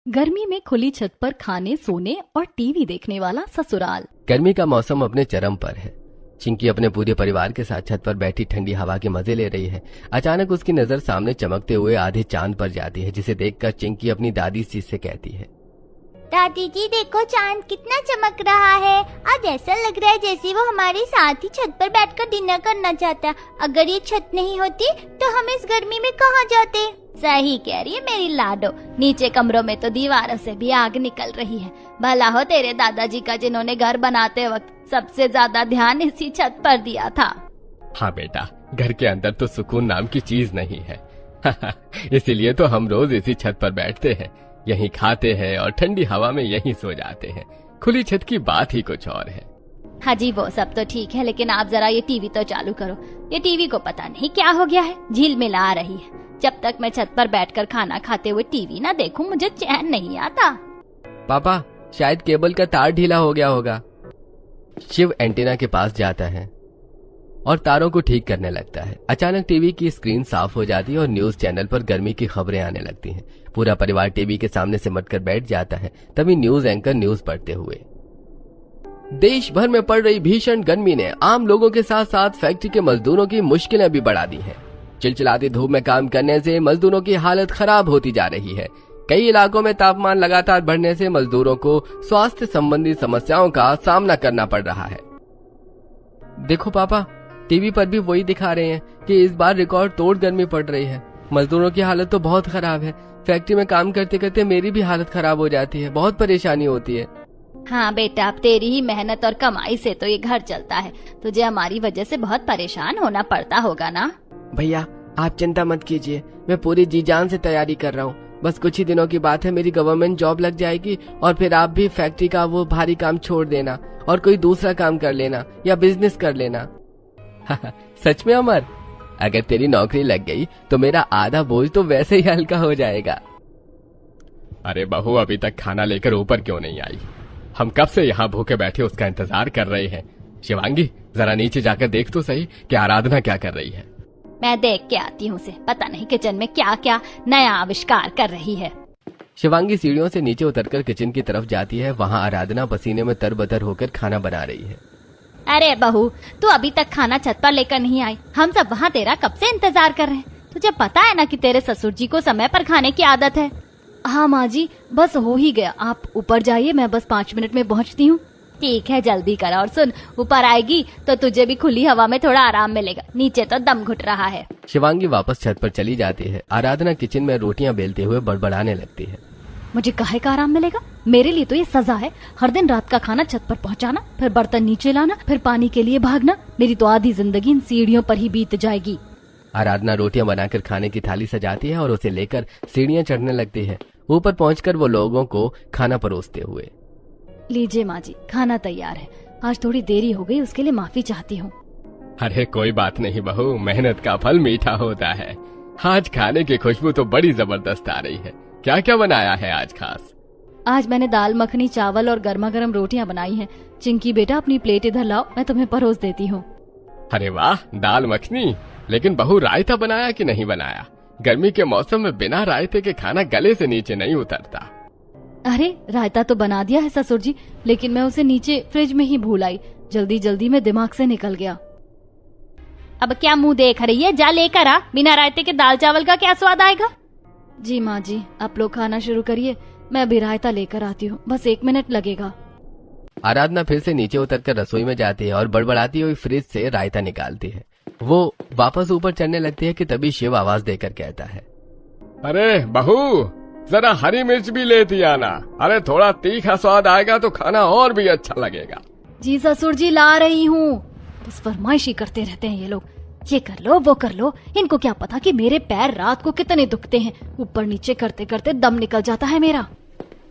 गर्मी में खुली छत पर खाने, सोने और टीवी देखने वाला ससुराल। गर्मी का मौसम अपने चरम पर है। चिंकी अपने पूरे परिवार के साथ छत पर बैठी ठंडी हवा के मजे ले रही है। अचानक उसकी नजर सामने चमकते हुए आधे चांद पर जाती है, जिसे देखकर चिंकी अपनी दादी से कहती है, दादी जी देखो चांद कितना चमक रहा है। आज ऐसा लग रहा है जैसे वो हमारे साथ ही छत पर बैठकर डिनर करना चाहता। अगर ये छत नहीं होती तो हम इस गर्मी में कहाँ जाते। सही कह रही है मेरी लाडो, नीचे कमरों में तो दीवारों से भी आग निकल रही है। भला हो तेरे दादाजी का, जिन्होंने घर बनाते वक्त सबसे ज्यादा ध्यान इसी छत पर दिया था। हाँ बेटा, घर के अंदर तो सुकून नाम की चीज नहीं है। इसीलिए तो हम रोज इसी छत पर बैठते हैं, यहीं खाते हैं और ठंडी हवा में यहीं सो जाते हैं। खुली छत की बात ही कुछ और है। हाँ जी, वो सब तो ठीक है, लेकिन आप जरा ये टीवी तो चालू करो। ये टीवी को पता नहीं क्या हो गया है, झील मिला रही है। जब तक मैं छत पर बैठकर खाना खाते हुए टीवी ना देखूं, मुझे चैन नहीं आता। पापा, शायद केबल का तार ढीला हो गया होगा। शिव एंटीना के पास जाता है और तारों को ठीक करने लगता है। अचानक टीवी की स्क्रीन साफ हो जाती है और न्यूज चैनल पर गर्मी की खबरें आने लगती हैं। पूरा परिवार टीवी के सामने सिमटकर बैठ जाता है। तभी न्यूज एंकर न्यूज पढ़ते हुए, देश भर में पड़ रही भीषण गर्मी ने आम लोगों के साथ साथ फैक्ट्री के मजदूरों की मुश्किलें भी बढ़ा दी हैं। चिलचिलाती धूप में काम करने से मजदूरों की हालत खराब होती जा रही है। कई इलाकों में तापमान लगातार बढ़ने से मजदूरों को स्वास्थ्य संबंधी समस्याओं का सामना करना पड़ रहा है। देखो पापा, टीवी पर भी वही दिखा रहे हैं कि इस बार रिकॉर्ड तोड़ गर्मी पड़ रही है। मजदूरों की हालत तो बहुत खराब है। फैक्ट्री में काम करते करते मेरी भी हालत खराब हो जाती है, बहुत परेशानी होती है। हाँ बेटा, अब तेरी ही मेहनत और कमाई से तो ये घर चलता है। तुझे हमारी वजह से बहुत परेशान होना पड़ता होगा ना। भैया, आप चिंता मत कीजिए, मैं पूरी जी जान से तैयारी कर रहा हूँ। बस कुछ ही दिनों की बात है, मेरी गवर्नमेंट जॉब लग जाएगी और फिर आप भी फैक्ट्री का वो भारी काम छोड़ देना और कोई दूसरा काम कर लेना या बिजनेस कर लेना। सच में अमर, अगर तेरी नौकरी लग गई तो मेरा आधा बोझ तो वैसे ही हल्का हो जाएगा। अरे बहू, अभी तक खाना लेकर ऊपर क्यों नहीं आई? हम कब से यहाँ भूखे बैठे उसका इंतजार कर रहे हैं। शिवांगी, जरा नीचे जाकर देख तो सही कि आराधना क्या कर रही है। मैं देख के आती हूँ उसे, पता नहीं किचन में क्या क्या नया आविष्कार कर रही है। शिवांगी सीढ़ियों से नीचे उतरकर किचन की तरफ जाती है। वहाँ आराधना पसीने में तरबतर होकर खाना बना रही है। अरे बहू, तू अभी तक खाना छत पर लेकर नहीं आई। हम सब वहाँ तेरा कब से इंतजार कर रहे हैं। तुझे पता है ना कि तेरे ससुर जी को समय पर खाने की आदत है। हाँ माँ जी, बस हो ही गया। आप ऊपर जाइए, मैं बस 5 मिनट में पहुँचती हूँ। ठीक है, जल्दी कर। और सुन, ऊपर आएगी तो तुझे भी खुली हवा में थोड़ा आराम मिलेगा, नीचे तो दम घुट रहा है। शिवांगी वापस छत पर चली जाती है। आराधना किचन में रोटियां बेलते हुए बड़बड़ाने लगती है। मुझे काहे का आराम मिलेगा? मेरे लिए तो ये सजा है। हर दिन रात का खाना छत पर पहुंचाना, फिर बर्तन नीचे लाना, फिर पानी के लिए भागना। मेरी तो आधी जिंदगी इन सीढ़ियों पर ही बीत जाएगी। आराधना रोटियां बनाकर खाने की थाली सजाती है और उसे लेकर सीढ़ियां चढ़ने लगती है। ऊपर पहुंचकर वो लोगों को खाना परोसते हुए, लीजिए माँ जी, खाना तैयार है। आज थोड़ी देरी हो गई, उसके लिए माफी चाहती हूँ। अरे कोई बात नहीं बहू, मेहनत का फल मीठा होता है। आज खाने की खुशबू तो बड़ी जबरदस्त आ रही है। क्या क्या बनाया है आज खास? आज मैंने दाल मखनी, चावल और गर्मा गर्म रोटियां बनाई हैं। चिंकी बेटा, अपनी प्लेट इधर लाओ, मैं तुम्हें परोस देती हूँ। अरे वाह, दाल मखनी। लेकिन बहू, रायता बनाया कि नहीं बनाया? गर्मी के मौसम में बिना रायते के खाना गले से नीचे नहीं उतरता। अरे रायता तो बना दिया है ससुर जी, लेकिन मैं उसे नीचे फ्रिज में ही भूल आई। जल्दी जल्दी में दिमाग से निकल गया। अब क्या मुंह देख रही है, जा लेकर आ। बिना रायते के दाल चावल का क्या स्वाद आएगा? जी माँ जी, आप लोग खाना शुरू करिए, मैं अभी रायता लेकर आती हूँ, बस 1 मिनट लगेगा। आराधना फिर से नीचे उतरकर रसोई में जाती है और बड़बड़ाती हुई फ्रिज से रायता निकालती है। वो वापस ऊपर चढ़ने लगती है कि तभी शिव आवाज देकर कहता है, अरे बहू, जरा हरी मिर्च भी लेती आना। अरे थोड़ा तीखा स्वाद आएगा तो खाना और भी अच्छा लगेगा। जी ससुर जी, ला रही हूँ। बस फरमाइशी करते रहते हैं ये लोग, ये कर लो वो कर लो। इनको क्या पता कि मेरे पैर रात को कितने दुखते हैं। ऊपर नीचे करते करते दम निकल जाता है मेरा।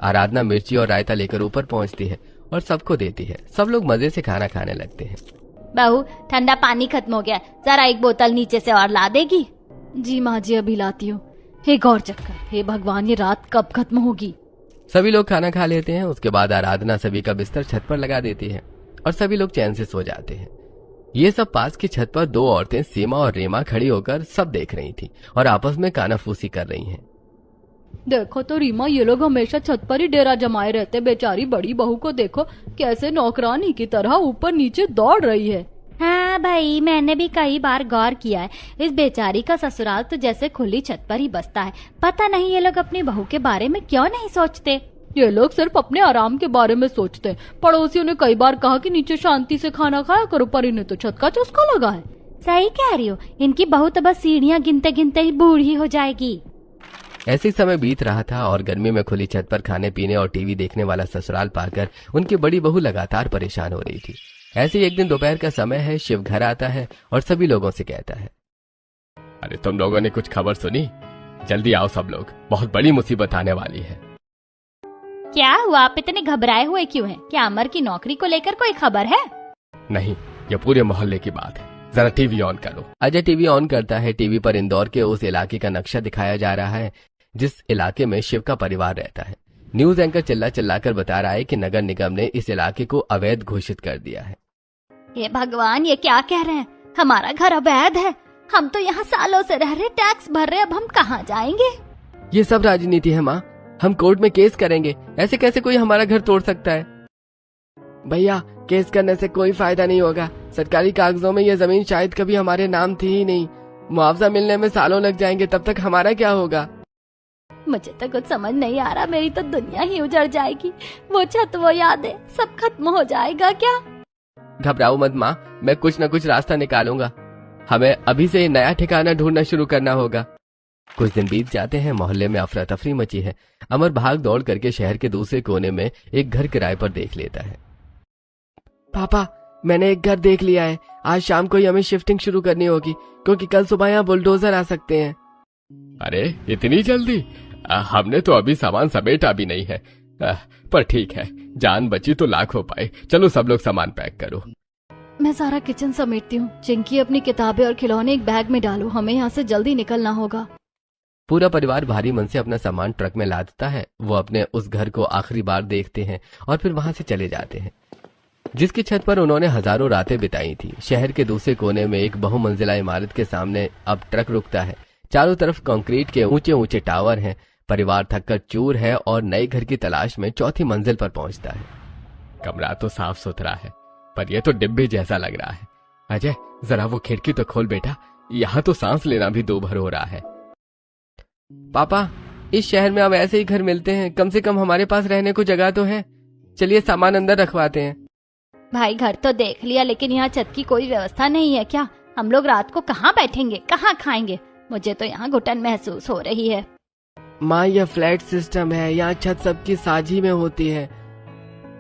आराधना मिर्ची और रायता लेकर ऊपर पहुंचती है और सबको देती है। सब लोग मजे से खाना खाने लगते हैं। बहू, ठंडा पानी खत्म हो गया, जरा 1 बोतल नीचे से और ला देगी? जी माँ जी, अभी लाती हूँ। हे गौर चक्कर, हे भगवान, ये रात कब खत्म होगी? सभी लोग खाना खा लेते हैं। उसके बाद आराधना सभी का बिस्तर छत पर लगा देती है और सभी लोग चैन से सो जाते हैं। ये सब पास की छत पर 2 औरतें सीमा और रीमा खड़ी होकर सब देख रही थी और आपस में कानाफूसी कर रही हैं। देखो तो रीमा, ये लोग हमेशा छत पर ही डेरा जमाए रहते। बेचारी बड़ी बहू को देखो कैसे नौकरानी की तरह ऊपर नीचे दौड़ रही है। हाँ भाई, मैंने भी कई बार गौर किया है, इस बेचारी का ससुराल तो जैसे खुली छत पर ही बसता है। पता नहीं ये लोग अपनी बहू के बारे में क्यों नहीं सोचते। ये लोग सिर्फ अपने आराम के बारे में सोचते हैं। पड़ोसियों ने कई बार कहा कि नीचे शांति से खाना खाया करो, पर इन्हें तो छत का चस्का लगा है। सही कह रही हो, इनकी बहू तो बस सीढ़ियाँ गिनते गिनते ही बूढ़ी हो जाएगी। ऐसे समय बीत रहा था और गर्मी में खुली छत पर खाने पीने और टीवी देखने वाला ससुराल पाकर उनकी बड़ी बहू लगातार परेशान हो रही थी। ऐसे ही एक दिन दोपहर का समय है, शिव घर आता है और सभी लोगों से कहता है, अरे तुम लोगों ने कुछ खबर सुनी? जल्दी आओ सब लोग, बहुत बड़ी मुसीबत आने वाली है। क्या हुआ, आप इतने घबराए हुए क्यों हैं? क्या अमर की नौकरी को लेकर कोई खबर है? नहीं, ये पूरे मोहल्ले की बात है, जरा टीवी ऑन करो। अजय टीवी ऑन करता है। टीवी पर इंदौर के उस इलाके का नक्शा दिखाया जा रहा है जिस इलाके में शिव का परिवार रहता है। न्यूज एंकर चिल्ला चिल्लाकर बता रहा है कि नगर निगम ने इस इलाके को अवैध घोषित कर दिया है। हे भगवान, ये क्या कह रहे हैं? हमारा घर अवैध है? हम तो यहाँ सालों से रह रहे, टैक्स भर रहे, अब हम कहाँ जाएंगे? ये सब राजनीति है माँ, हम कोर्ट में केस करेंगे। ऐसे कैसे कोई हमारा घर तोड़ सकता है? भैया, केस करने से कोई फायदा नहीं होगा। सरकारी कागजों में ये जमीन शायद कभी हमारे नाम थी ही नहीं। मुआवजा मिलने में सालों लग जाएंगे, तब तक हमारा क्या होगा? मुझे तो कुछ समझ नहीं आ रहा, मेरी तो दुनिया ही उजड़ जाएगी। वो छत, वो यादें, सब खत्म हो जाएगा क्या? घबराओ मत माँ, मैं कुछ न कुछ रास्ता निकालूंगा। हमें अभी से नया ठिकाना ढूंढना शुरू करना होगा। कुछ दिन बीत जाते हैं। मोहल्ले में अफरा तफरी मची है। अमर भाग दौड़ करके शहर के दूसरे कोने में एक घर किराए पर देख लेता है। पापा, मैंने एक घर देख लिया है। आज शाम को ही हमें शिफ्टिंग शुरू करनी होगी, क्योंकि कल सुबह यहाँ बुलडोजर आ सकते हैं। अरे इतनी जल्दी? हमने तो अभी सामान समेटा भी नहीं है। पर ठीक है, जान बची तो लाखों पाए। चलो सब लोग सामान पैक करो। मैं सारा किचन समेटती हूँ। चिंकी, अपनी किताबें और खिलौने एक बैग में डालो, हमें यहाँ से जल्दी निकलना होगा। पूरा परिवार भारी मन से अपना सामान ट्रक में लादता है। वो अपने उस घर को आखिरी बार देखते हैं और फिर वहां से चले जाते हैं जिसकी छत पर उन्होंने हजारों रातें बिताई थी। शहर के दूसरे कोने में एक बहुमंजिला इमारत के सामने अब ट्रक रुकता है। चारों तरफ कंक्रीट के ऊंचे ऊंचे टावर हैं। परिवार थककर चूर है और नए घर की तलाश में चौथी मंजिल पर पहुंचता है। कमरा तो साफ सुथरा है, पर यह तो डिब्बे जैसा लग रहा है। अजय, जरा वो खिड़की तो खोल बेटा, यहाँ तो सांस लेना भी दूभर हो रहा है। पापा, इस शहर में अब ऐसे ही घर मिलते हैं, कम से कम हमारे पास रहने को जगह तो है। चलिए सामान अंदर रखवाते हैं। भाई, घर तो देख लिया, लेकिन यहाँ छत की कोई व्यवस्था नहीं है क्या? हम लोग रात को कहाँ बैठेंगे, कहाँ खाएंगे? मुझे तो यहाँ घुटन महसूस हो रही है। माँ, यह फ्लैट सिस्टम है, यहाँ छत सबकी साझी में होती है।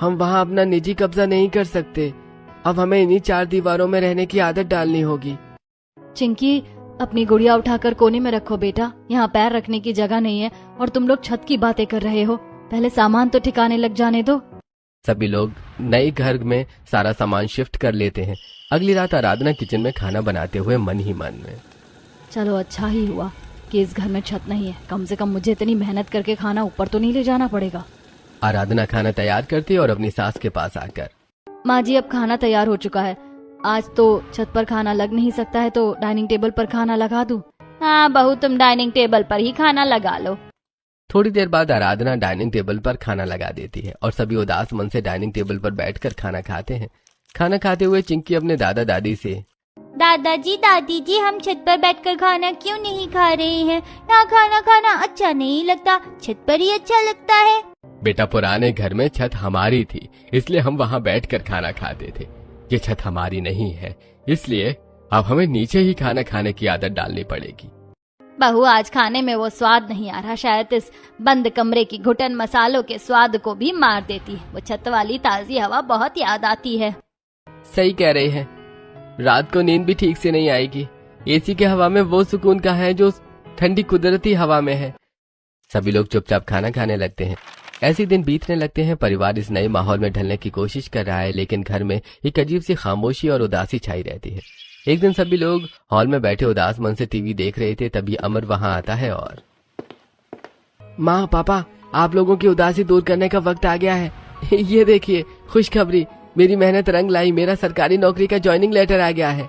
हम वहाँ अपना निजी कब्जा नहीं कर सकते। अब हमें इन्हीं चार दीवारों में रहने की आदत डालनी होगी। चिंकी, अपनी गुड़िया उठाकर कोने में रखो बेटा, यहाँ पैर रखने की जगह नहीं है और तुम लोग छत की बातें कर रहे हो। पहले सामान तो ठिकाने लग जाने दो। सभी लोग नए घर में सारा सामान शिफ्ट कर लेते हैं। अगली रात आराधना किचन में खाना बनाते हुए मन ही मन में, चलो अच्छा ही हुआ कि इस घर में छत नहीं है। कम से कम मुझे इतनी मेहनत करके खाना ऊपर तो नहीं ले जाना पड़ेगा। आराधना खाना तैयार करती और अपनी सास के पास आकर, माँ जी, अब खाना तैयार हो चुका है। आज तो छत पर खाना लग नहीं सकता है, तो डाइनिंग टेबल पर खाना लगा दूं। हाँ बहू, तुम डाइनिंग टेबल पर ही खाना लगा लो। थोड़ी देर बाद आराधना डाइनिंग टेबल पर खाना लगा देती है और सभी उदास मन से डाइनिंग टेबल पर बैठकर खाना खाते हैं। खाना खाते हुए चिंकी अपने दादा दादी से, दादाजी, दादी जी, हम छत पर बैठकर खाना क्यों नहीं खा रहे हैं? यहाँ खाना खाना अच्छा नहीं लगता, छत पर ही अच्छा लगता है। बेटा, पुराने घर में छत हमारी थी, इसलिए हम वहाँ बैठकर खाना खाते थे। ये छत हमारी नहीं है, इसलिए अब हमें नीचे ही खाना खाने की आदत डालनी पड़ेगी। बहू, आज खाने में वो स्वाद नहीं आ रहा। शायद इस बंद कमरे की घुटन मसालों के स्वाद को भी मार देती है। वो छत वाली ताजी हवा बहुत याद आती है। सही कह रही है, रात को नींद भी ठीक से नहीं आएगी। एसी के हवा में वो सुकून कहाँ है जो ठंडी कुदरती हवा में है। सभी लोग चुपचाप खाना खाने लगते हैं। ऐसे दिन बीतने लगते हैं। परिवार इस नए माहौल में ढलने की कोशिश कर रहा है, लेकिन घर में एक अजीब सी खामोशी और उदासी छाई रहती है। एक दिन सभी लोग हॉल में बैठे उदास मन से टीवी देख रहे थे, तभी अमर वहां आता है और, माँ, पापा, आप लोगों की उदासी दूर करने का वक्त आ गया है। ये देखिए, खुशखबरी, मेरी मेहनत रंग लाई। मेरा सरकारी नौकरी का ज्वाइनिंग लेटर आ गया है।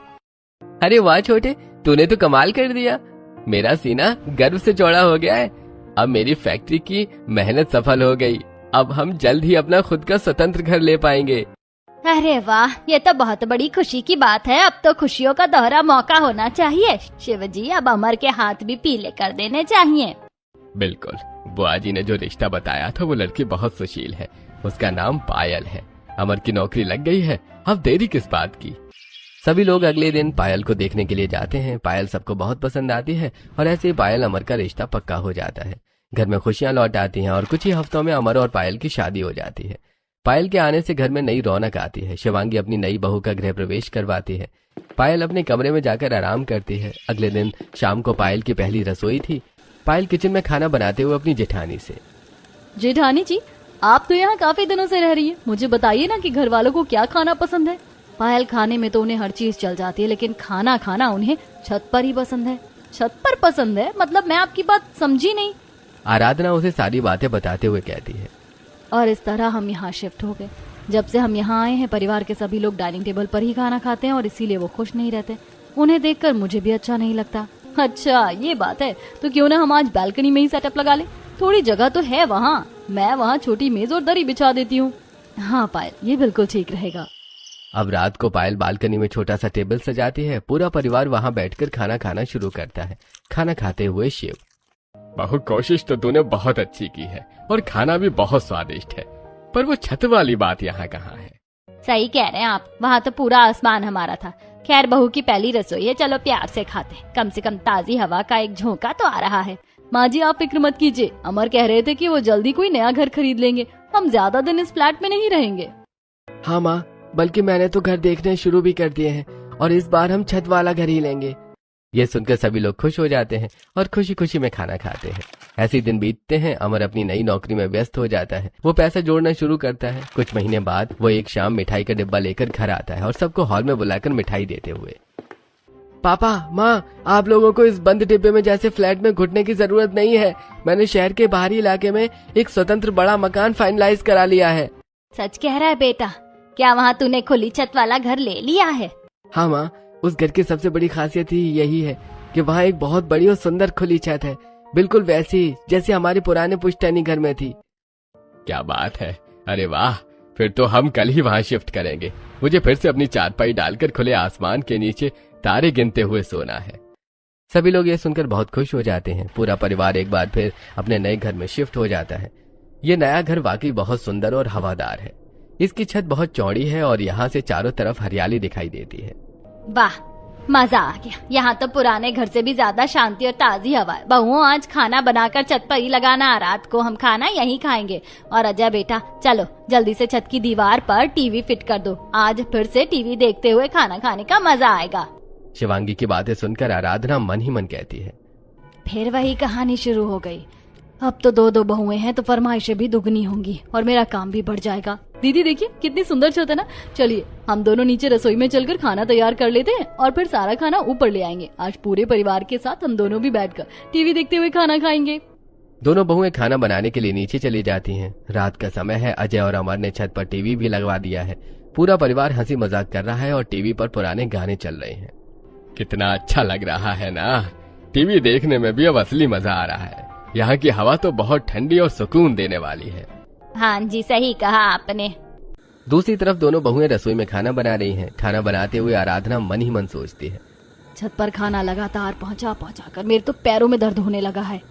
अरे वाह छोटे, तूने तो कमाल कर दिया। मेरा सीना गर्व से चौड़ा हो गया है। अब मेरी फैक्ट्री की मेहनत सफल हो गई। अब हम जल्द ही अपना खुद का स्वतंत्र घर ले पाएंगे। अरे वाह, ये तो बहुत बड़ी खुशी की बात है। अब तो खुशियों का दोहरा मौका होना चाहिए। शिवजी, अब अमर के हाथ भी पीले कर देने चाहिए। बिल्कुल, बुआ जी ने जो रिश्ता बताया था वो लड़की बहुत सुशील है। उसका नाम पायल है। अमर की नौकरी लग गई है, अब देरी किस बात की। सभी लोग अगले दिन पायल को देखने के लिए जाते हैं। पायल सबको बहुत पसंद आती है और ऐसे ही पायल अमर का रिश्ता पक्का हो जाता है। घर में खुशियां लौट आती हैं और कुछ ही हफ्तों में अमर और पायल की शादी हो जाती है। पायल के आने से घर में नई रौनक आती है। शिवांगी अपनी नई बहू का गृह प्रवेश करवाती है। पायल अपने कमरे में जाकर आराम करती है। अगले दिन शाम को पायल की पहली रसोई थी। पायल किचन में खाना बनाते हुए अपनी जेठानी से, जेठानी जी, आप तो यहाँ काफी दिनों से रह रही है, मुझे बताइए ना कि घर वालों को क्या खाना पसंद है। पायल खाने में तो उन्हें हर चीज चल जाती है, लेकिन खाना खाना उन्हें छत पर ही पसंद है। छत पर पसंद है मतलब? मैं आपकी बात समझी नहीं। आराधना उसे सारी बातें बताते हुए कहती है। और इस तरह हम यहाँ शिफ्ट हो गए। जब से हम यहाँ आए हैं परिवार के सभी लोग डाइनिंग टेबल पर ही खाना खाते हैं और इसीलिए वो खुश नहीं रहते। उन्हें देखकर मुझे भी अच्छा नहीं लगता। अच्छा ये बात है, तो क्यों ना हम आज बालकनी में ही सेटअप लगा ले। थोड़ी जगह तो है वहाँ, मैं वहाँ छोटी मेज और दरी बिछा देती हूँ। हाँ पायल, ये बिल्कुल ठीक रहेगा। अब रात को पायल बालकनी में छोटा सा टेबल सजाती है। पूरा परिवार वहाँ बैठकर खाना खाना शुरू करता है। खाना खाते हुए शिव, बहू कोशिश तो तूने बहुत अच्छी की है और खाना भी बहुत स्वादिष्ट है, पर वो छत वाली बात यहाँ कहाँ है। सही कह रहे हैं आप, वहाँ तो पूरा आसमान हमारा था। खैर बहू की पहली रसोई है, चलो प्यार से खाते। कम से कम ताजी हवा का एक झोंका तो आ रहा है। माँ जी आप फिक्र मत कीजिए, अमर कह रहे थे कि वो जल्दी कोई नया घर खरीद लेंगे। हम ज्यादा दिन इस फ्लैट में नहीं रहेंगे। हाँ माँ, बल्कि मैंने तो घर देखने शुरू भी कर दिए हैं और इस बार हम छत वाला घर ही लेंगे। ये सुनकर सभी लोग खुश हो जाते हैं और खुशी खुशी में खाना खाते हैं। ऐसे दिन बीतते हैं। अमर अपनी नई नौकरी में व्यस्त हो जाता है। वो पैसा जोड़ना शुरू करता है। कुछ महीने बाद वो एक शाम मिठाई का डिब्बा लेकर घर आता है और सबको हॉल में बुलाकर मिठाई देते हुए, पापा माँ, आप लोगों को इस बंद डिब्बे में जैसे फ्लैट में घुटने की जरूरत नहीं है। मैंने शहर के बाहरी इलाके में एक स्वतंत्र बड़ा मकान फाइनलाइज करा लिया है। सच कह रहा है बेटा? क्या वहाँ तूने खुली छत वाला घर ले लिया है? हाँ माँ, उस घर की सबसे बड़ी खासियत ही यही है कि वहाँ एक बहुत बड़ी और सुंदर खुली छत है, बिल्कुल वैसी जैसी हमारे पुराने पुश्तैनी घर में थी। क्या बात है, अरे वाह, फिर तो हम कल ही वहाँ शिफ्ट करेंगे। मुझे फिर से अपनी चारपाई डालकर खुले आसमान के नीचे तारे गिनते हुए सोना है। सभी लोग ये सुनकर बहुत खुश हो जाते हैं। पूरा परिवार एक बार फिर अपने नए घर में शिफ्ट हो जाता है। ये नया घर वाकई बहुत सुंदर और हवादार है। इसकी छत बहुत चौड़ी है और यहाँ से चारों तरफ हरियाली दिखाई देती है। वाह, मजा आ गया। यहाँ तो पुराने घर से भी ज्यादा शांति और ताजी हवा है। बहुओं, आज खाना बनाकर छत पर ही लगाना। रात को हम खाना यहीं खाएंगे। और अजय बेटा, चलो जल्दी से छत की दीवार पर टीवी फिट कर दो। आज फिर से टीवी देखते हुए खाना खाने का मजा आएगा। शिवांगी की बातें सुनकर आराधना मन ही मन कहती है, फिर वही कहानी शुरू हो गई। अब तो दो बहुएं हैं तो फरमाइशें भी दुगनी होंगी और मेरा काम भी बढ़ जाएगा। दीदी देखिए कितनी सुंदर छत है ना। चलिए हम दोनों नीचे रसोई में चलकर खाना तैयार कर लेते हैं और फिर सारा खाना ऊपर ले आएंगे। आज पूरे परिवार के साथ हम दोनों भी बैठकर टीवी देखते हुए खाना खाएंगे। दोनों बहुएं खाना बनाने के लिए नीचे चली जाती हैं। रात का समय है। अजय और अमर ने छत पर टीवी भी लगवा दिया है। पूरा परिवार हंसी मजाक कर रहा है और टीवी पर पुराने गाने चल रहे हैं। कितना अच्छा लग रहा है ना। टीवी देखने में भी अब असली मजा आ रहा है। यहाँ की हवा तो बहुत ठंडी और सुकून देने वाली है। हाँ जी, सही कहा आपने। दूसरी तरफ दोनों बहुएं रसोई में खाना बना रही हैं। खाना बनाते हुए आराधना मन ही मन सोचती है, छत पर खाना लगातार पहुँचा कर मेरे तो पैरों में दर्द होने लगा है।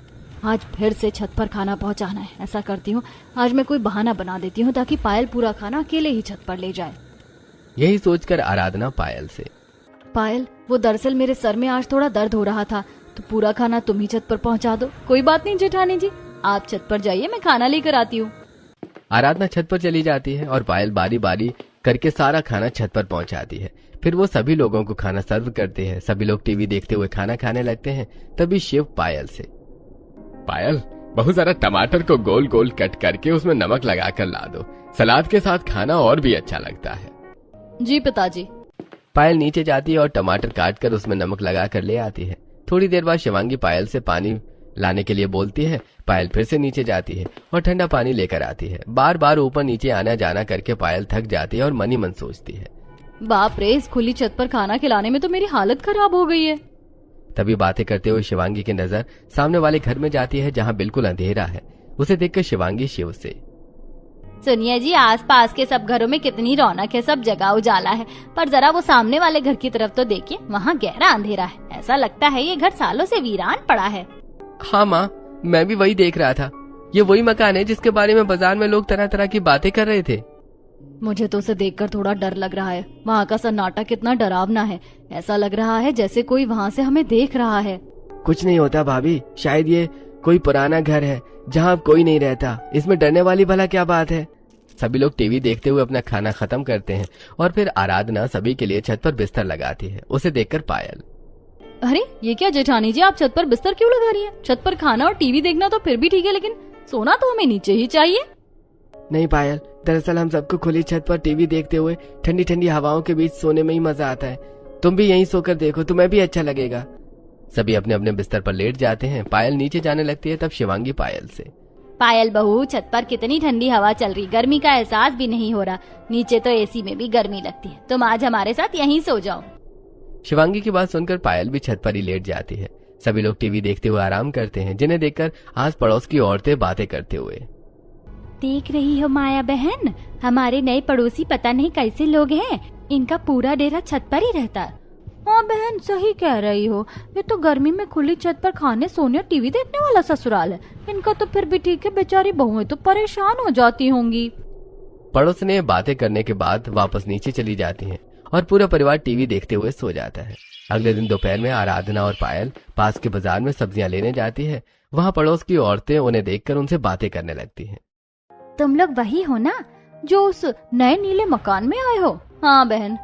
आज फिर से छत पर खाना पहुँचाना है। ऐसा करती हूँ, आज मैं कोई बहाना बना देती हूँ ताकि पायल पूरा खाना अकेले ही छत पर ले जाए। यही सोचकर आराधना पायल से, पायल, वो दरअसल मेरे सर में आज थोड़ा दर्द हो रहा था, तो पूरा खाना तुम ही छत पर पहुंचा दो। कोई बात नहीं जेठानी जी, आप छत पर जाइए, मैं खाना लेकर आती हूँ। आराधना छत पर चली जाती है और पायल बारी बारी करके सारा खाना छत पर पहुंचाती है। फिर वो सभी लोगों को खाना सर्व करते हैं। सभी लोग टीवी देखते हुए खाना खाने लगते हैं। तभी शिव पायल से, पायल, बहुत सारा टमाटर को गोल गोल कट करके उसमें नमक लगा कर ला दो। सलाद के साथ खाना और भी अच्छा लगता है। जी पिताजी। पायल नीचे जाती है और टमाटर काट कर उसमें नमक लगा कर ले आती है। थोड़ी देर बाद शिवांगी पायल से पानी लाने के लिए बोलती है। पायल फिर से नीचे जाती है और ठंडा पानी लेकर आती है। बार बार ऊपर नीचे आना जाना करके पायल थक जाती है और मन ही मन सोचती है, बाप रे, इस खुली छत पर खाना खिलाने में तो मेरी हालत खराब हो गई है। तभी बातें करते हुए शिवांगी की नजर सामने वाले घर में जाती है जहाँ बिल्कुल अंधेरा है। उसे देखकर शिवांगी शिव से, सुनिए जी, आसपास के सब घरों में कितनी रौनक है, सब जगह उजाला है, पर जरा वो सामने वाले घर की तरफ तो देखिए, वहाँ गहरा अंधेरा है। ऐसा लगता है ये घर सालों से वीरान पड़ा है। हाँ माँ, मैं भी वही देख रहा था। ये वही मकान है जिसके बारे में बाजार में लोग तरह तरह की बातें कर रहे थे। मुझे तो उसे देखकर थोड़ा डर लग रहा है। वहाँ का सन्नाटा कितना डरावना है। ऐसा लग रहा है जैसे कोई वहाँ से हमें देख रहा है। कुछ नहीं होता भाभी, शायद ये कोई पुराना घर है जहाँ अब कोई नहीं रहता। इसमें डरने वाली भला क्या बात है। सभी लोग टीवी देखते हुए अपना खाना खत्म करते हैं और फिर आराधना सभी के लिए छत पर बिस्तर लगाती है। उसे देखकर पायल, अरे ये क्या जेठानी जी, आप छत पर बिस्तर क्यों लगा रही हैं? छत पर खाना और टीवी देखना तो फिर भी ठीक है, लेकिन सोना तो हमें नीचे ही चाहिए। नहीं पायल, दरअसल हम सबको खुली छत पर टीवी देखते हुए ठंडी ठंडी हवाओं के बीच सोने में ही मजा आता है। तुम भी यहीं सोकर देखो, तुम्हें भी अच्छा लगेगा। सभी अपने अपने बिस्तर पर लेट जाते हैं। पायल नीचे जाने लगती है, तब शिवांगी पायल से, पायल बहू, छत पर कितनी ठंडी हवा चल रही, गर्मी का एहसास भी नहीं हो रहा। नीचे तो एसी में भी गर्मी लगती है। तुम आज हमारे साथ यहीं सो जाओ। शिवांगी की बात सुनकर पायल भी छत पर ही लेट जाती है। सभी लोग टीवी देखते हुए आराम करते हैं, जिन्हें देखकर आस पड़ोस की औरतें बातें करते हुए, देख रही हो माया बहन, हमारे नए पड़ोसी पता नहीं कैसे लोग हैं। इनका पूरा डेरा छत पर ही रहता है। हाँ बहन, सही कह रही हो। ये तो गर्मी में खुली छत पर खाने सोने और टीवी देखने वाला ससुराल है। इनका तो फिर भी ठीक है, बेचारी बहुएं तो परेशान हो जाती होंगी। पड़ोस ने बातें करने के बाद वापस नीचे चली जाती हैं और पूरा परिवार टीवी देखते हुए सो जाता है। अगले दिन दोपहर में आराधना और पायल पास के बाजार में सब्जियां लेने जाती है। वहाँ पड़ोस की औरतें उन्हें देखकर उनसे बातें करने लगती हैं। तुम लोग वही हो ना जो उस नए नीले मकान में आए हो? हाँ बहन,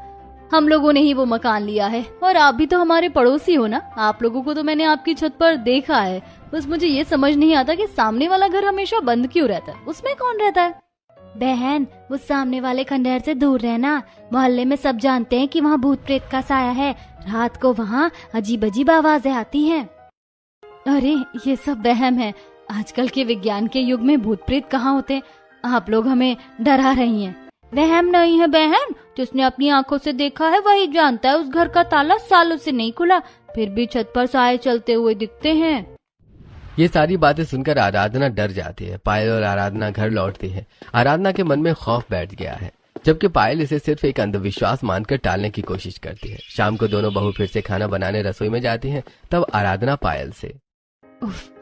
हम लोगों ने ही वो मकान लिया है और आप भी तो हमारे पड़ोसी हो ना। आप लोगों को तो मैंने आपकी छत पर देखा है। बस मुझे ये समझ नहीं आता कि सामने वाला घर हमेशा बंद क्यों रहता है, उसमें कौन रहता है? बहन, वो सामने वाले खंडहर से दूर रहना। मोहल्ले में सब जानते हैं कि वहाँ भूत प्रेत का साया है। रात को वहाँ अजीब अजीब आवाजें आती हैं। अरे ये सब वहम है। आजकल के विज्ञान के युग में भूत प्रेत कहाँ होते हैं? आप लोग हमें डरा रही हैं। वहम नहीं है बहन, जिसने अपनी आंखों से देखा है वही जानता है। उस घर का ताला सालों से नहीं खुला, फिर भी छत पर साए चलते हुए दिखते हैं। ये सारी बातें सुनकर आराधना डर जाती है। पायल और आराधना घर लौटती है। आराधना के मन में खौफ बैठ गया है, जबकि पायल इसे सिर्फ एक अंधविश्वास मानकर टालने की कोशिश करती है। शाम को दोनों बहू फिर से खाना बनाने रसोई में जाती हैं। तब आराधना पायल से,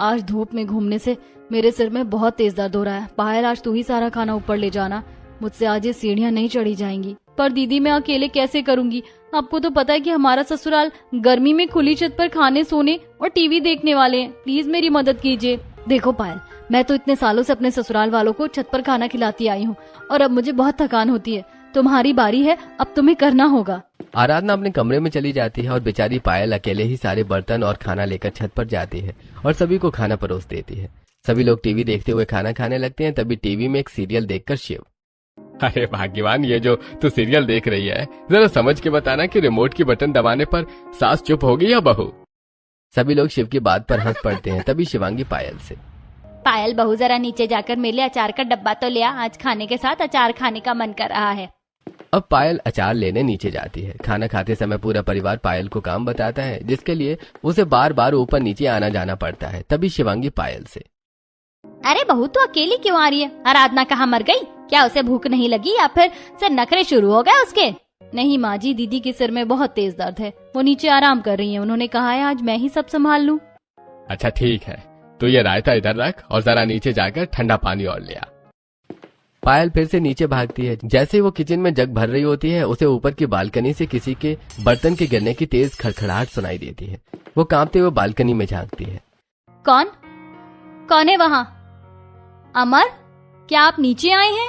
आज धूप में घूमने से मेरे सिर में बहुत तेज दर्द हो रहा है। पायल, आज तू ही सारा खाना ऊपर ले जाना। मुझसे आज ये सीढ़ियाँ नहीं चढ़ी जाएंगी। पर दीदी, मैं अकेले कैसे करूंगी? आपको तो पता है कि हमारा ससुराल गर्मी में खुली छत पर खाने सोने और टीवी देखने वाले हैं। प्लीज मेरी मदद कीजिए। देखो पायल, मैं तो इतने सालों से अपने ससुराल वालों को छत पर खाना खिलाती आई हूँ और अब मुझे बहुत थकान होती है। तुम्हारी बारी है, अब तुम्हें करना होगा। आराधना अपने कमरे में चली जाती है और बेचारी पायल अकेले ही सारे बर्तन और खाना लेकर छत पर जाती है और सभी को खाना परोस देती है। सभी लोग टीवी देखते हुए खाना खाने लगते हैं। तभी टीवी में एक सीरियल देखकर शिव, अरे भाग्यवान, ये जो तू सीरियल देख रही है, जरा समझ के बताना कि रिमोट की बटन दबाने पर सास चुप होगी या बहू? सभी लोग शिव की बात पर हंस पड़ते हैं। तभी शिवांगी पायल से, पायल बहू, जरा नीचे जाकर मेरे लिए अचार का डब्बा तो ले आ। आज खाने के साथ अचार खाने का मन कर रहा है। अब पायल अचार लेने नीचे जाती है। खाना खाते समय पूरा परिवार पायल को काम बताता है, जिसके लिए उसे बार बार ऊपर नीचे आना जाना पड़ता है। तभी शिवांगी पायल से, अरे बहू, तो अकेली क्यों आ रही है? आराधना कहाँ मर गई? क्या उसे भूख नहीं लगी या फिर से नखरे शुरू हो गए उसके? नहीं माँ जी, दीदी के सिर में बहुत तेज दर्द है। वो नीचे आराम कर रही है। उन्होंने कहा है आज मैं ही सब संभाल लूं। अच्छा ठीक है, तो ये रायता इधर रख और जरा नीचे जाकर ठंडा पानी और ले आ। पायल फिर से नीचे भागती है। जैसे ही वो किचन में जग भर रही होती है, उसे ऊपर की बालकनी से किसी के बर्तन के गिरने की तेज खड़खड़ाहट सुनाई देती है। वो कांपते हुए बालकनी में झांकती है। कौन है वहाँ? अमर, क्या आप नीचे आए हैं?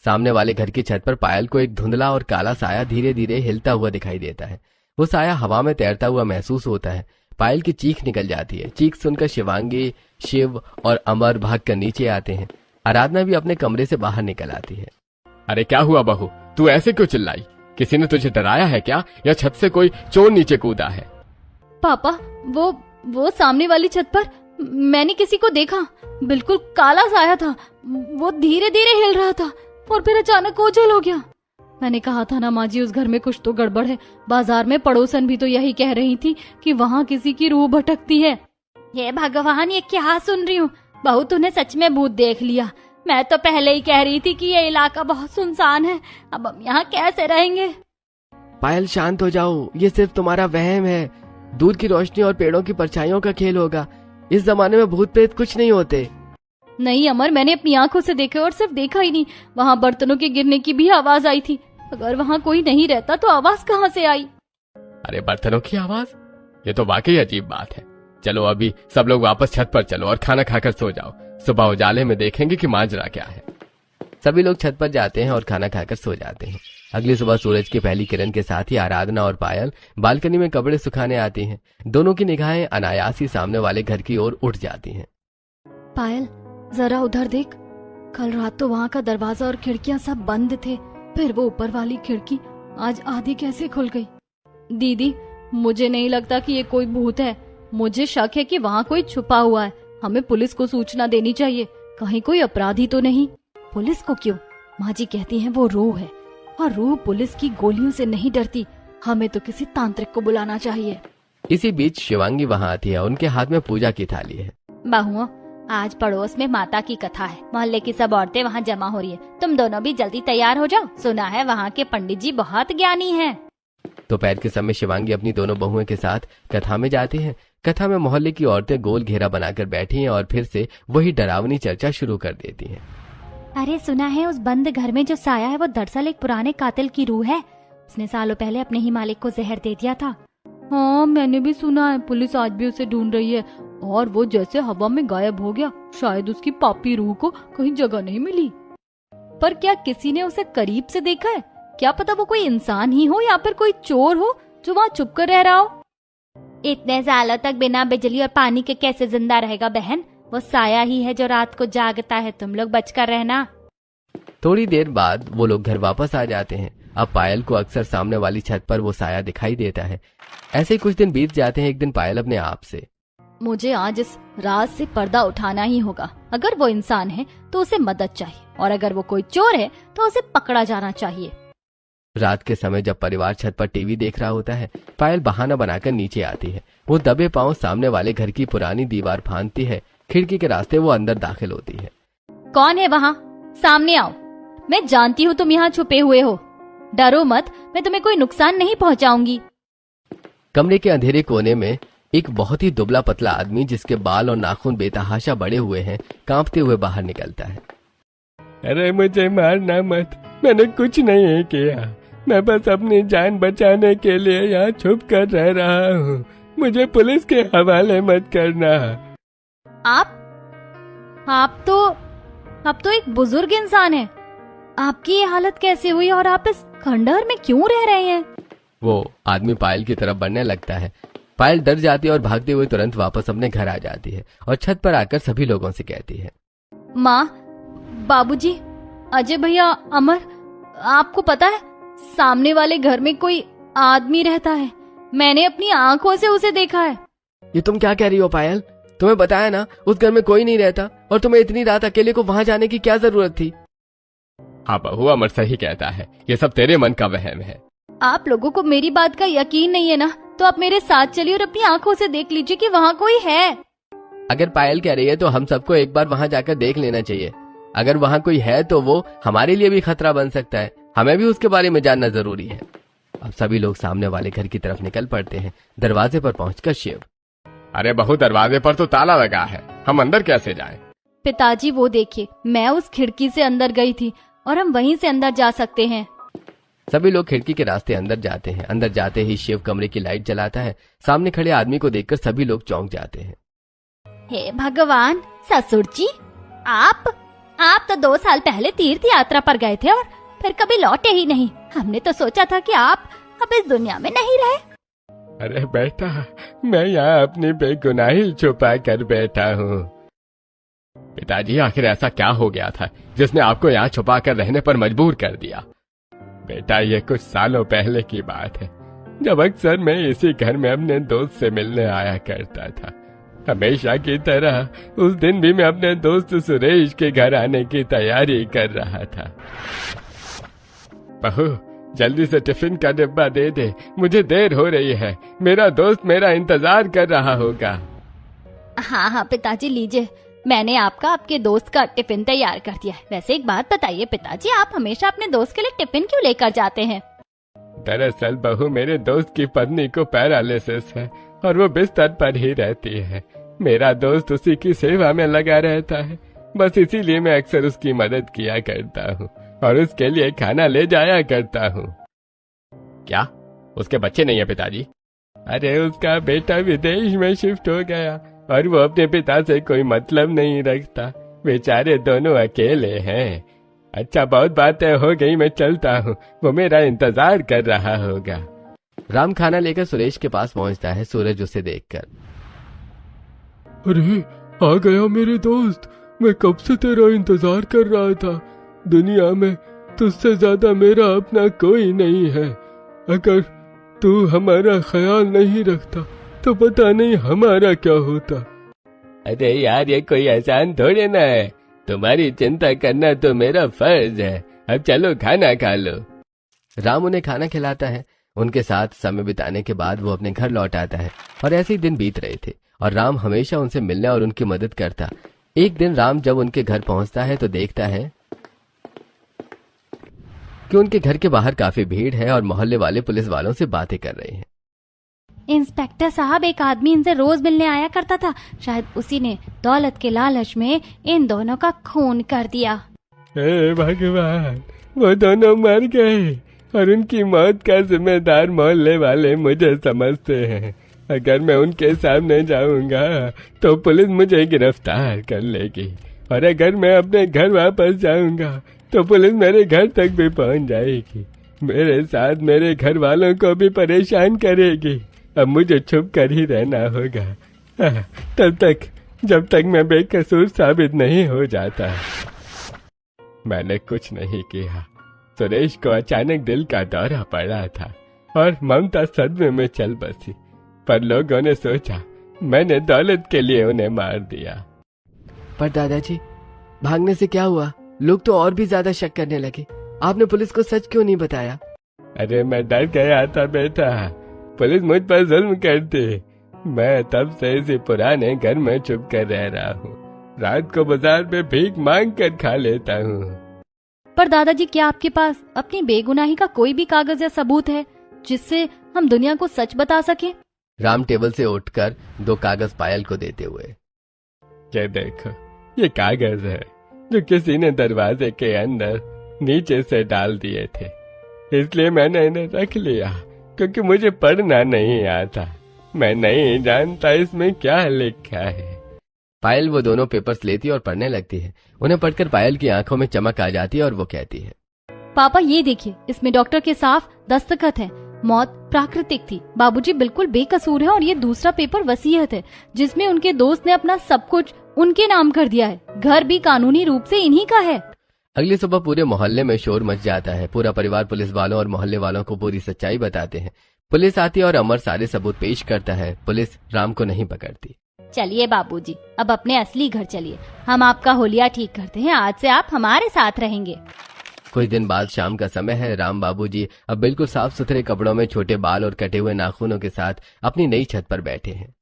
सामने वाले घर की छत पर पायल को एक धुंधला और काला साया धीरे धीरे हिलता हुआ दिखाई देता है। वो साया हवा में तैरता हुआ महसूस होता है। पायल की चीख निकल जाती है। चीख सुनकर शिवांगी, शिव और अमर भागकर नीचे आते हैं। आराधना भी अपने कमरे से बाहर निकल आती है। अरे क्या हुआ बहू, तू ऐसे क्यों चिल्लाई? किसी ने तुझे डराया है क्या, या छत से कोई चोर नीचे कूदा है? पापा, वो सामने वाली छत पर मैंने किसी को देखा। बिल्कुल काला साया था। वो धीरे धीरे हिल रहा था और फिर अचानक ओझल हो गया। मैंने कहा था ना माँ जी, उस घर में कुछ तो गड़बड़ है। बाजार में पड़ोसन भी तो यही कह रही थी कि वहाँ किसी की रूह भटकती है। हे भगवान, ये क्या सुन रही हूँ? बहू, तूने सच में भूत देख लिया। मैं तो पहले ही कह रही थी कि ये इलाका बहुत सुनसान है। अब हम यहाँ कैसे रहेंगे? पायल शांत हो जाओ, ये सिर्फ तुम्हारा वहम है। दूर की रोशनी और पेड़ों की परछाइयों का खेल होगा। इस जमाने में भूत प्रेत कुछ नहीं होते। नहीं अमर, मैंने अपनी आंखों से देखा, और सिर्फ देखा ही नहीं, वहाँ बर्तनों के गिरने की भी आवाज आई थी। अगर वहाँ कोई नहीं रहता तो आवाज कहाँ से आई? अरे बर्तनों की आवाज, ये तो वाकई अजीब बात है। चलो अभी सब लोग वापस छत पर चलो और खाना खाकर सो जाओ। सुबह उजाले में देखेंगे कि माजरा क्या है। सभी लोग छत पर जाते हैं और खाना खाकर सो जाते हैं। अगली सुबह सूरज की पहली किरण के साथ ही आराधना और पायल बालकनी में कपड़े सुखाने आती हैं। दोनों की निगाहें अनायास ही सामने वाले घर की ओर उठ जाती हैं। पायल, जरा उधर देख। कल रात तो वहाँ का दरवाजा और खिड़कियाँ सब बंद थे, फिर वो ऊपर वाली खिड़की आज आधी कैसे खुल गई? दीदी, मुझे नहीं लगता कि ये कोई भूत है। मुझे शक है कि वहाँ कोई छुपा हुआ है। हमें पुलिस को सूचना देनी चाहिए, कहीं कोई अपराधी तो नहीं। पुलिस को क्यों? माँ जी कहती हैं वो रूह है, और रूह पुलिस की गोलियों से नहीं डरती। हमें तो किसी तांत्रिक को बुलाना चाहिए। इसी बीच शिवांगी वहाँ आती है। उनके हाथ में पूजा की थाली है। बहुओं, आज पड़ोस में माता की कथा है। मोहल्ले की सब औरतें वहाँ जमा हो रही है। तुम दोनों भी जल्दी तैयार हो जाओ। सुना है वहाँ के पंडित जी बहुत ज्ञानी हैं। दोपहर के समय शिवांगी अपनी दोनों बहुओं के साथ कथा में जाती है। कथा में मोहल्ले की औरतें गोल घेरा बनाकर बैठी हैं और फिर से वही डरावनी चर्चा शुरू कर देती हैं। अरे सुना है उस बंद घर में जो साया है वो दरअसल एक पुराने कातिल की रूह है। उसने सालों पहले अपने ही मालिक को जहर दे दिया था। हाँ, मैंने भी सुना है। पुलिस आज भी उसे ढूंढ रही है, और वो जैसे हवा में गायब हो गया। शायद उसकी पापी रूह को कहीं जगह नहीं मिली। पर क्या किसी ने उसे करीब से देखा है? क्या पता वो कोई इंसान ही हो या फिर कोई चोर हो जो वहाँ छुप कर रह रहा हो। इतने सालों तक बिना बिजली और पानी के कैसे जिंदा रहेगा बहन? वो साया ही है जो रात को जागता है। तुम लोग बचकर रहना। थोड़ी देर बाद वो लोग घर वापस आ जाते हैं। अब पायल को अक्सर सामने वाली छत पर वो साया दिखाई देता है। ऐसे ही कुछ दिन बीत जाते हैं। एक दिन पायल अपने आप से, मुझे आज इस राज से पर्दा उठाना ही होगा। अगर वो इंसान है तो उसे मदद चाहिए, और अगर वो कोई चोर है तो उसे पकड़ा जाना चाहिए। रात के समय जब परिवार छत पर टीवी देख रहा होता है, पायल बहाना बनाकर नीचे आती है। वो दबे पांव सामने वाले घर की पुरानी दीवार फांदती है। खिड़की के रास्ते वो अंदर दाखिल होती है। कौन है वहाँ? सामने आओ। मैं जानती हूँ तुम यहाँ छुपे हुए हो। डरो मत, मैं तुम्हें कोई नुकसान नहीं पहुँचाऊंगी। कमरे के अंधेरे कोने में एक बहुत ही दुबला पतला आदमी, जिसके बाल और नाखून बेतहाशा बड़े हुए हैं, कांपते हुए बाहर निकलता है। अरे मुझे मारना मत, मैंने कुछ नहीं किया। मैं बस अपनी जान बचाने के लिए यहाँ छुप कर रह रहा हूँ। मुझे पुलिस के हवाले मत करना। आप तो एक बुजुर्ग इंसान है। आपकी ये हालत कैसे हुई, और आप इस खंडहर में क्यों रह रहे हैं? वो आदमी पायल की तरफ बढ़ने लगता है। पायल डर जाती है और भागते हुए तुरंत वापस अपने घर आ जाती है और छत पर आकर सभी लोगों से कहती है, माँ, बाबूजी, अजय भैया, अमर, आपको पता है सामने वाले घर में कोई आदमी रहता है। मैंने अपनी आंखों से उसे देखा है। ये तुम क्या कह रही हो पायल? तुम्हें बताया ना उस घर में कोई नहीं रहता, और तुम्हें इतनी रात अकेले को वहां जाने की क्या जरूरत थी? हाँ बहू, अमर सही कहता है। ये सब तेरे मन का वहम है। आप लोगों को मेरी बात का यकीन नहीं है ना, तो आप मेरे साथ चलिए और अपनी आंखों से देख लीजिए कि वहाँ कोई है। अगर पायल कह रही है तो हम सबको एक बार वहां जाकर देख लेना चाहिए। अगर वहां कोई है तो वो हमारे लिए भी खतरा बन सकता है। हमें भी उसके बारे में जानना जरूरी है। अब सभी लोग सामने वाले घर की तरफ निकल पड़ते हैं। दरवाजे पर पहुंचकर शिव, अरे बहू, दरवाजे पर तो ताला लगा है, हम अंदर कैसे जाएं? पिताजी, वो देखिए, मैं उस खिड़की से अंदर गई थी और हम वहीं से अंदर जा सकते हैं। सभी लोग खिड़की के रास्ते अंदर जाते हैं। अंदर जाते ही शिव कमरे की लाइट जलाता है। सामने खड़े आदमी को देखकर सभी लोग चौंक जाते हैं। हे भगवान, ससुर जी, आप तो 2 साल पहले तीर्थ यात्रा पर गए थे और फिर कभी लौटे ही नहीं। हमने तो सोचा था कि आप अब इस दुनिया में नहीं रहे। अरे बेटा, मैं यहाँ अपनी बेगुनाही छुपा कर बैठा हूँ। पिताजी, आखिर ऐसा क्या हो गया था जिसने आपको यहाँ छुपा कर रहने पर मजबूर कर दिया? बेटा, ये कुछ सालों पहले की बात है, जब अक्सर मैं इसी घर में अपने दोस्त से मिलने आया करता था। हमेशा की तरह उस दिन भी मैं अपने दोस्त सुरेश के घर आने की तैयारी कर रहा था। बहू, जल्दी से टिफिन का डिब्बा दे दे, मुझे देर हो रही है, मेरा दोस्त मेरा इंतजार कर रहा होगा। हाँ हाँ पिताजी, लीजिए, मैंने आपके दोस्त का टिफिन तैयार कर दिया है। वैसे एक बात बताइए पिताजी, आप हमेशा अपने दोस्त के लिए टिफिन क्यों लेकर जाते हैं? दरअसल बहू, मेरे दोस्त की पत्नी को पैरालिसिस है और वो बिस्तर पर ही रहती है। मेरा दोस्त उसी की सेवा में लगा रहता है, बस इसीलिए मैं अक्सर उसकी मदद किया करता हूँ और उसके लिए खाना ले जाया करता हूँ। क्या उसके बच्चे नहीं है पिताजी? अरे उसका बेटा विदेश में शिफ्ट हो गया और वो अपने पिता से कोई मतलब नहीं रखता। बेचारे दोनों अकेले हैं। अच्छा, बहुत बातें हो गई, मैं चलता हूँ, वो मेरा इंतजार कर रहा होगा। राम खाना लेकर सुरेश के पास पहुंचता है, सूरज उसे देखकर। अरे आ गया मेरे दोस्त, मैं कब से तेरा इंतजार कर रहा था। दुनिया में तुझसे ज्यादा मेरा अपना कोई नहीं है। अगर तू हमारा ख्याल नहीं रखता तो पता नहीं हमारा क्या होता। अरे यार, ये कोई आसान थोड़े ना है, तुम्हारी चिंता करना तो मेरा फर्ज है। अब चलो खाना खा लो। राम उन्हें खाना खिलाता है। उनके साथ समय बिताने के बाद वो अपने घर लौट आता है और ऐसे ही दिन बीत रहे थे और राम हमेशा उनसे मिलने और उनकी मदद करता। एक दिन राम जब उनके घर पहुंचता है तो देखता है कि उनके घर के बाहर काफी भीड़ है और मोहल्ले वाले पुलिस वालों से बातें कर रहे हैं। इंस्पेक्टर साहब, एक आदमी इनसे रोज मिलने आया करता था, शायद उसी ने दौलत के लालच में इन दोनों का खून कर दिया। हे भगवान, वो दोनों मर गए और उनकी मौत का जिम्मेदार मोहल्ले वाले मुझे समझते हैं। अगर मैं उनके सामने जाऊंगा तो पुलिस मुझे गिरफ्तार कर लेगी और अगर मैं अपने घर वापस जाऊंगा तो पुलिस मेरे घर तक भी पहुंच जाएगी। मेरे साथ मेरे घर वालों को भी परेशान करेगी। अब मुझे छुप कर ही रहना होगा तब तक जब तक मैं बेकसूर साबित नहीं हो जाता। मैंने कुछ नहीं किया। सुरेश को अचानक दिल का दौरा पड़ा था और ममता सदमे में चल बसी, पर लोगों ने सोचा मैंने दौलत के लिए उन्हें मार दिया। पर दादाजी, भागने से क्या हुआ? लोग तो और भी ज्यादा शक करने लगे। आपने पुलिस को सच क्यों नहीं बताया? अरे मैं डर गया था बेटा, पुलिस मुझ पर जुल्म करती। मैं तब से इसी पुराने घर में छुप कर रह रहा हूँ। रात को बाजार में भीख मांग कर खा लेता हूँ। पर दादाजी, क्या आपके पास अपनी बेगुनाही का कोई भी कागज या सबूत है जिससे हम दुनिया को सच बता सके? राम टेबल से उठकर 2 कागज पायल को देते हुए। ये देखो, ये कागज है जो किसी ने दरवाजे के अंदर नीचे से डाल दिए थे, इसलिए मैंने इन्हें रख लिया क्योंकि मुझे पढ़ना नहीं आता। मैं नहीं जानता इसमें क्या लिखा है। पायल वो दोनों पेपर्स लेती और पढ़ने लगती है। उन्हें पढ़कर पायल की आंखों में चमक आ जाती है और वो कहती है, पापा ये देखिए, इसमें डॉक्टर के साफ दस्तखत है। मौत प्राकृतिक थी, बाबूजी बिल्कुल बेकसूर है और ये दूसरा पेपर वसीयत है जिसमें उनके दोस्त ने अपना सब कुछ उनके नाम कर दिया है। घर भी कानूनी रूप से इन्हीं का है। अगली सुबह पूरे मोहल्ले में शोर मच जाता है। पूरा परिवार पुलिस वालों और मोहल्ले वालों को पूरी सच्चाई बताते हैं। पुलिस आती है और अमर सारे सबूत पेश करता है। पुलिस राम को नहीं पकड़ती। चलिए बाबूजी, अब अपने असली घर चलिए, हम आपका होलिया ठीक करते हैं। आज से आप हमारे साथ रहेंगे। कुछ दिन बाद शाम का समय है। राम बाबूजी अब बिल्कुल साफ सुथरे कपड़ों में, छोटे बाल और कटे हुए नाखूनों के साथ अपनी नई छत पर बैठे हैं।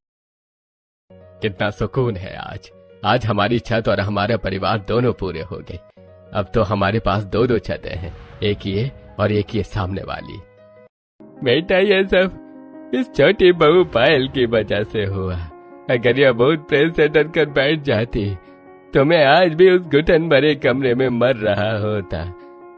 कितना सुकून है आज। आज हमारी छत और हमारा परिवार दोनों पूरे हो गए। अब तो हमारे पास 2-2 छतें हैं, एक ये और एक ये सामने वाली। बेटा, ये सब इस छोटी बहू पायल की वजह से हुआ। अगर यह भूत प्रेत से डर कर बैठ जाती तो मैं आज भी उस घुटन भरे कमरे में मर रहा होता।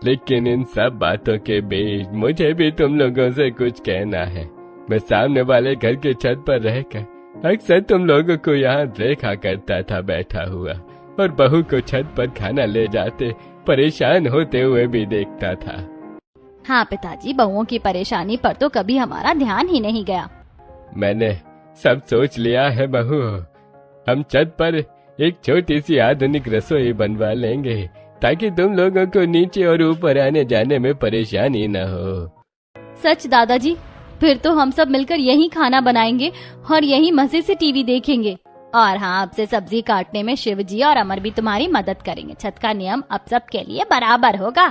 लेकिन इन सब बातों के बीच मुझे भी तुम लोगों से कुछ कहना है। मैं सामने वाले घर के छत पर रहकर अक्सर तुम लोगों को यहाँ देखा करता था बैठा हुआ, और बहू को छत पर खाना ले जाते परेशान होते हुए भी देखता था। हाँ पिताजी, बहुओं की परेशानी पर तो कभी हमारा ध्यान ही नहीं गया। मैंने सब सोच लिया है बहू। हम छत पर एक छोटी सी आधुनिक रसोई बनवा लेंगे ताकि तुम लोगों को नीचे और ऊपर आने जाने में परेशानी न हो। सच दादाजी? फिर तो हम सब मिलकर यही खाना बनाएंगे और यही मजे से टीवी देखेंगे। और हाँ, अब से सब्जी काटने में शिवजी और अमर भी तुम्हारी मदद करेंगे। छत का नियम अब सबके लिए बराबर होगा।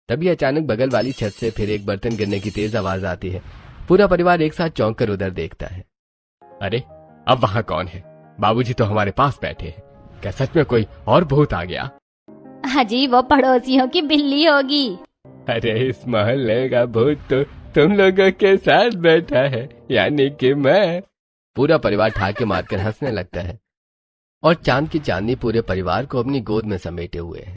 तभी अचानक बगल वाली छत से फिर एक बर्तन गिरने की तेज आवाज आती है। पूरा परिवार एक साथ चौंक कर उधर देखता है। अरे अब वहाँ कौन है? बाबूजी तो हमारे पास बैठे हैं। क्या सच में कोई और भूत आ गया? हाजी वो पड़ोसियों की बिल्ली होगी। अरे इस मोहल्ले का भूत तो तुम लोगों के साथ बैठा है, यानी कि मैं। पूरा परिवार ठाके मारकर हंसने लगता है और चांद की चांदनी पूरे परिवार को अपनी गोद में समेटे हुए है।